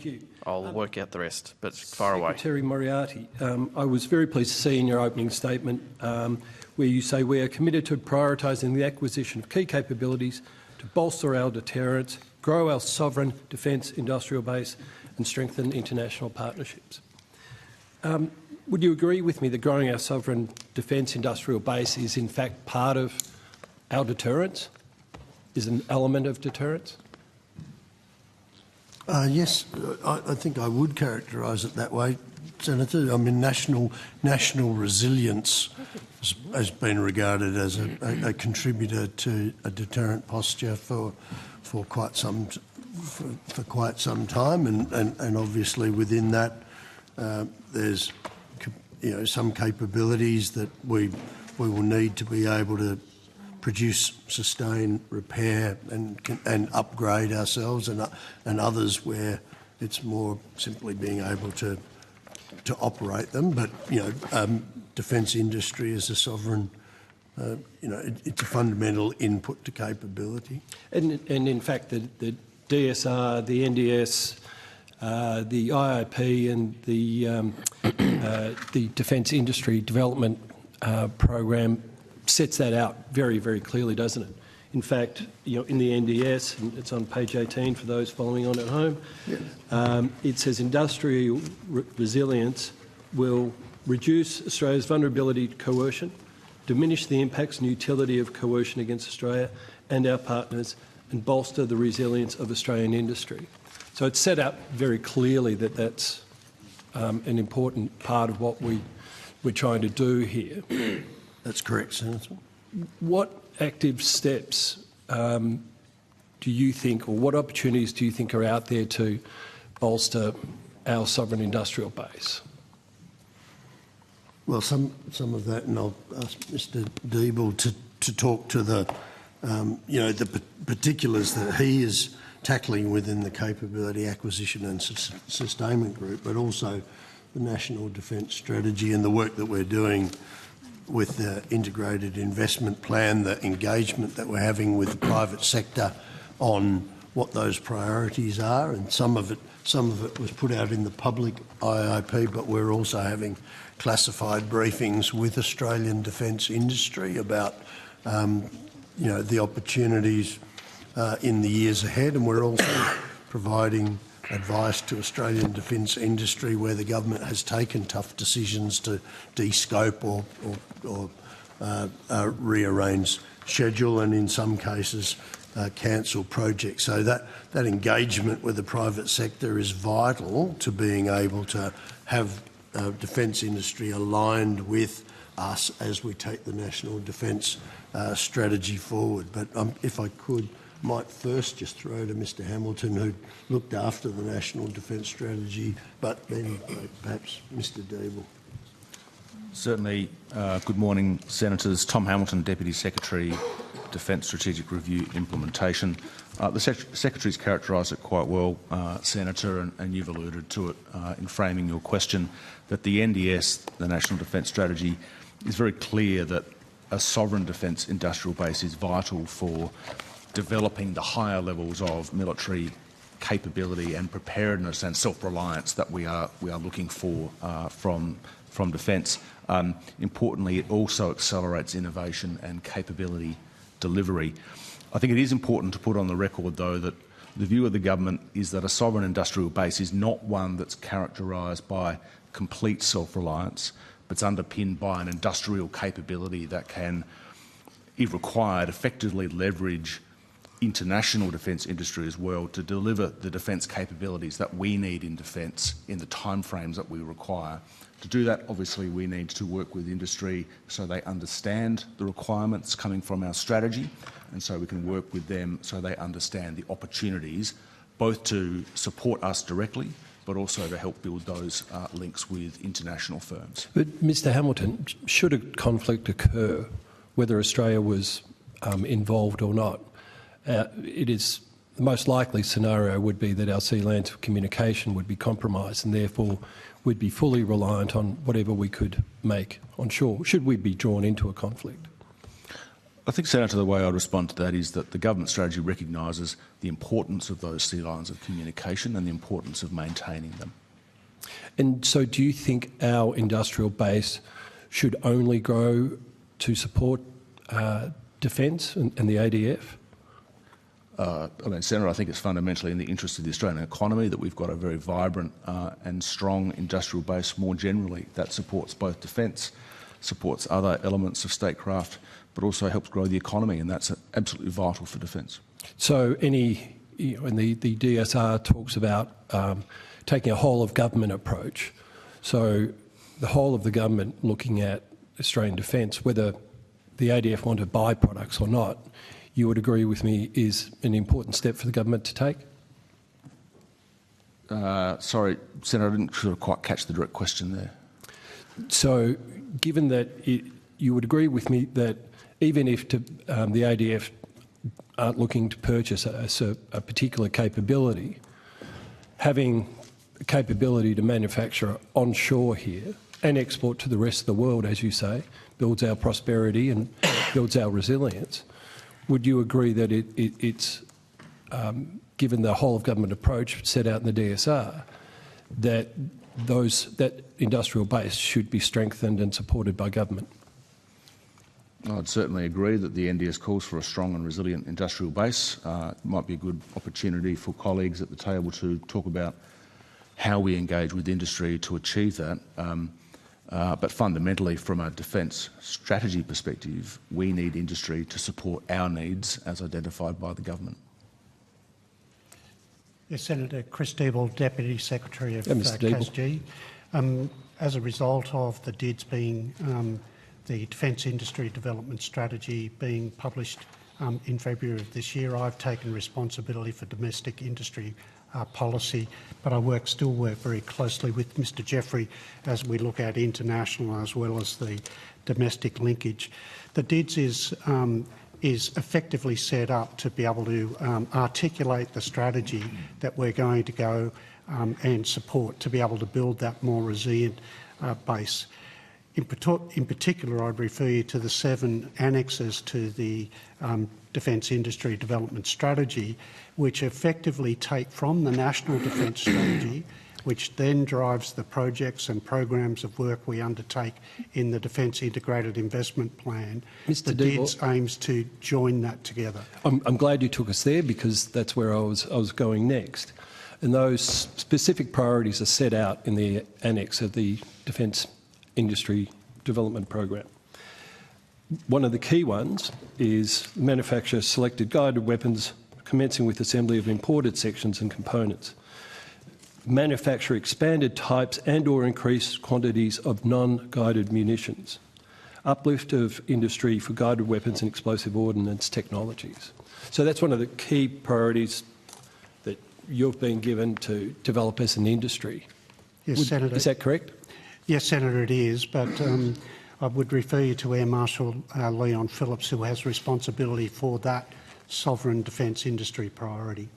you. I'll work out the rest, but far away. Secretary Moriarty, I was very pleased to see in your opening statement where you say we are committed to prioritising the acquisition of key capabilities to bolster our deterrence, grow our sovereign defence industrial base and strengthen international partnerships. Would you agree with me that growing our sovereign defence industrial base is in fact part of our deterrence, is an element of deterrence? Yes, I think I would characterise it that way, Senator. I mean, national resilience has been regarded as a contributor to a deterrent posture for quite some time, and obviously within that there's some capabilities that we will need to be able to produce, sustain, repair and upgrade ourselves, and others where it's more simply being able to operate them. But defence industry is a sovereign, it's a fundamental input to capability. And in fact, the DSR, the NDS, the IIP, and the Defence Industry Development Program sets that out very, very clearly, doesn't it? In fact, in the NDS, and it's on page 18 for those following on at home, it says industrial resilience will reduce Australia's vulnerability to coercion, diminish the impacts and utility of coercion against Australia and our partners, and bolster the resilience of Australian industry. So it's set out very clearly that that's an important part of what we're trying to do here. That's correct, Senator. What active steps do you think, or what opportunities do you think are out there to bolster our sovereign industrial base? Well, some of that, and I'll ask Mr. Deeble to talk to the particulars that he is tackling within the Capability Acquisition and Sustainment Group, but also the National Defence Strategy and the work that we're doing with the integrated investment plan, the engagement that we're having with the private sector on what those priorities are, and some of it was put out in the public IIP, but we're also having classified briefings with Australian defence industry about the opportunities in the years ahead, and we're also providing advice to Australian defence industry where the government has taken tough decisions to de-scope or rearrange schedule, and in some cases cancel projects. So that engagement with the private sector is vital to being able to have defence industry aligned with us as we take the national defence strategy forward. But if I might first just throw to Mr. Hamilton, who looked after the National Defence Strategy, but then perhaps Mr. Deeble. Certainly. Good morning, Senators. Tom Hamilton, Deputy Secretary, Defence Strategic Review Implementation. The Secretary's characterised it quite well, Senator, and you've alluded to it in framing your question, that the NDS, the National Defence Strategy, is very clear that a sovereign defence industrial base is vital for developing the higher levels of military capability and preparedness and self-reliance that we are looking for from defence. Importantly, it also accelerates innovation and capability delivery. I think it is important to put on the record, though, that the view of the government is that a sovereign industrial base is not one that's characterised by complete self-reliance, but it's underpinned by an industrial capability that can, if required, effectively leverage international defence industry as well to deliver the defence capabilities that we need in defence in the timeframes that we require. To do that, obviously, we need to work with industry so they understand the requirements coming from our strategy, and so we can work with them so they understand the opportunities, both to support us directly, but also to help build those links with international firms. But, Mr. Hamilton, should a conflict occur, whether Australia was involved or not, it is the most likely scenario would be that our sea lands of communication would be compromised, and therefore we'd be fully reliant on whatever we could make on shore, should we be drawn into a conflict. I think, Senator, the way I'd respond to that is that the government strategy recognises the importance of those sea lines of communication and the importance of maintaining them. And so do you think our industrial base should only grow to support defence and the ADF? Senator, I think it's fundamentally in the interest of the Australian economy that we've got a very vibrant and strong industrial base more generally that supports both defence, supports other elements of statecraft, but also helps grow the economy, and that's absolutely vital for defence. So and the DSR talks about taking a whole of government approach. So the whole of the government looking at Australian defence, whether the ADF want to buy products or not, you would agree with me is an important step for the government to take? Sorry, Senator, I didn't sort of quite catch the direct question there. So given that you would agree with me that even if the ADF aren't looking to purchase a particular capability, having a capability to manufacture onshore here and export to the rest of the world, as you say, builds our prosperity and builds our resilience. Would you agree that it's, given the whole of government approach set out in the DSR, that that industrial base should be strengthened and supported by government? I'd certainly agree that the NDS calls for a strong and resilient industrial base. It might be a good opportunity for colleagues at the table to talk about how we engage with industry to achieve that. But fundamentally, from a defence strategy perspective, we need industry to support our needs as identified by the government. Yes, Senator Chris Deeble, Deputy Secretary of Mr. CASG. As a result of the DIDS being the Defence Industry Development Strategy being published in February of this year, I've taken responsibility for domestic industry policy, but I still work very closely with Mr Jeffrey as we look at international as well as the domestic linkage. The DIDS is effectively set up to be able to articulate the strategy that we're going to go and support to be able to build that more resilient base. In particular, I'd refer you to the 7 annexes to the Defence Industry Development Strategy, which effectively take from the National Defence Strategy, which then drives the projects and programs of work we undertake in the Defence Integrated Investment Plan. Mr. The DIDS aims to join that together. I'm glad you took us there because that's where I was going next. And those specific priorities are set out in the annex of the Defence Industry Development Program. One of the key ones is manufacture selected guided weapons commencing with assembly of imported sections and components. Manufacture expanded types and or increased quantities of non-guided munitions. Uplift of industry for guided weapons and explosive ordnance technologies. So that's one of the key priorities that you've been given to develop as an industry. Yes, Senator. Is that correct? Yes, Senator, it is, but I would refer you to Air Marshal Leon Phillips, who has responsibility for that sovereign defence industry priority.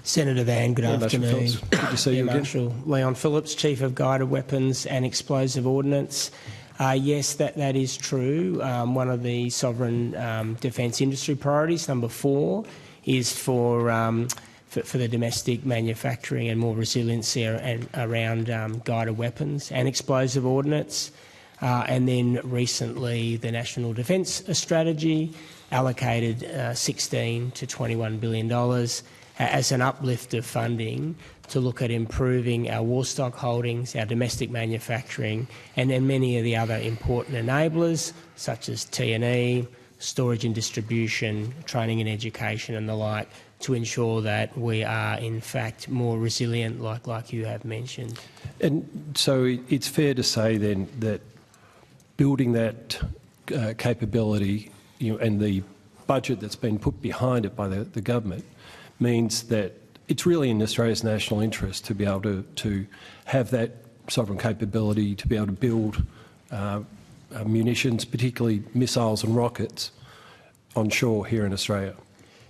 Senator Van, good afternoon. Good to see you again. Marshal Leon Phillips, Chief of Guided Weapons and Explosive Ordnance. Yes, that is true. One of the sovereign defence industry priorities, number 4, is for the domestic manufacturing and more resiliency around guided weapons and explosive ordnance. And then recently the National Defence Strategy allocated $16 to $21 billion as an uplift of funding to look at improving our war stock holdings, our domestic manufacturing, and then many of the other important enablers such as T&E, storage and distribution, training and education and the like, to ensure that we are in fact more resilient like you have mentioned. And so it's fair to say then that building that capability, and the budget that's been put behind it by the government means that it's really in Australia's national interest to be able to have that sovereign capability to be able to build munitions, particularly missiles and rockets, onshore here in Australia.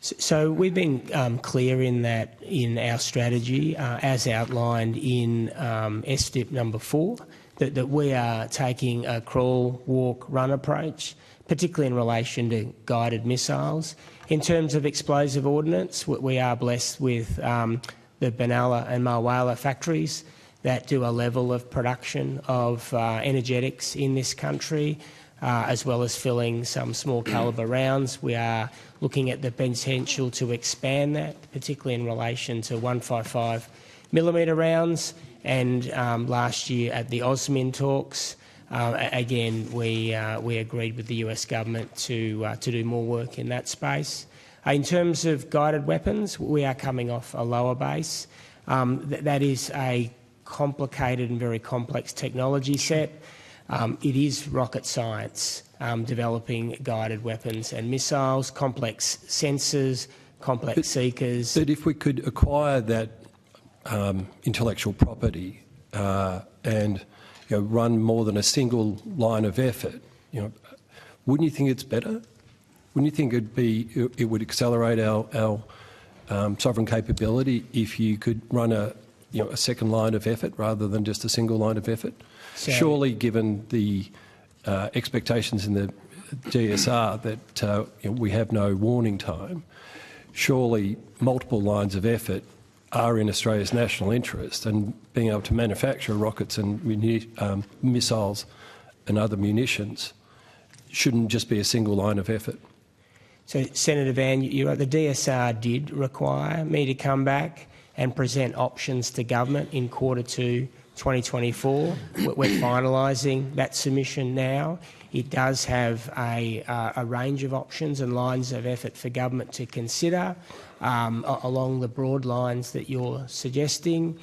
So we've been clear in that in our strategy, as outlined in SDIP number 4, that we are taking a crawl, walk, run approach, particularly in relation to guided missiles. In terms of explosive ordnance, we are blessed with the Benalla and Mulwala factories that do a level of production of energetics in this country, as well as filling some small calibre rounds. We are looking at the potential to expand that, particularly in relation to 155mm rounds. And last year at the OSMIN talks, again, we agreed with the US government to do more work in that space. In terms of guided weapons, we are coming off a lower base. That is a complicated and very complex technology set. It is rocket science, developing guided weapons and missiles, complex sensors, complex seekers. But if we could acquire that intellectual property and run more than a single line of effort, wouldn't you think it's better? Wouldn't you think it would accelerate our sovereign capability if you could run a second line of effort rather than just a single line of effort? So, surely, given the expectations in the DSR that we have no warning time, surely multiple lines of effort are in Australia's national interest, and being able to manufacture rockets and missiles and other munitions shouldn't just be a single line of effort. So, Senator Van, you're right, the DSR did require me to come back and present options to government in Q2 2024. We're finalising that submission now. It does have a range of options and lines of effort for government to consider along the broad lines that you're suggesting.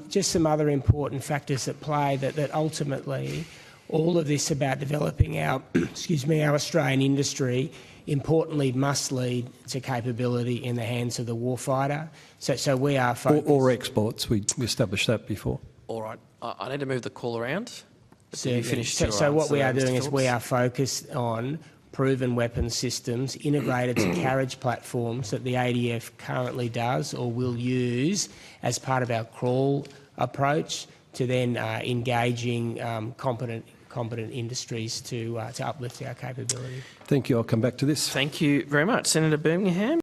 Just some other important factors at play that ultimately all of this about developing our, our Australian industry importantly must lead to capability in the hands of the warfighter. So we are focused... Or exports. We established that before. All right. I need to move the call around. So what we are doing is we are focused on proven weapons systems integrated to carriage platforms that the ADF currently does or will use as part of our crawl approach to then engaging competent industries to uplift our capability. Thank you. I'll come back to this. Thank you very much. Senator Birmingham.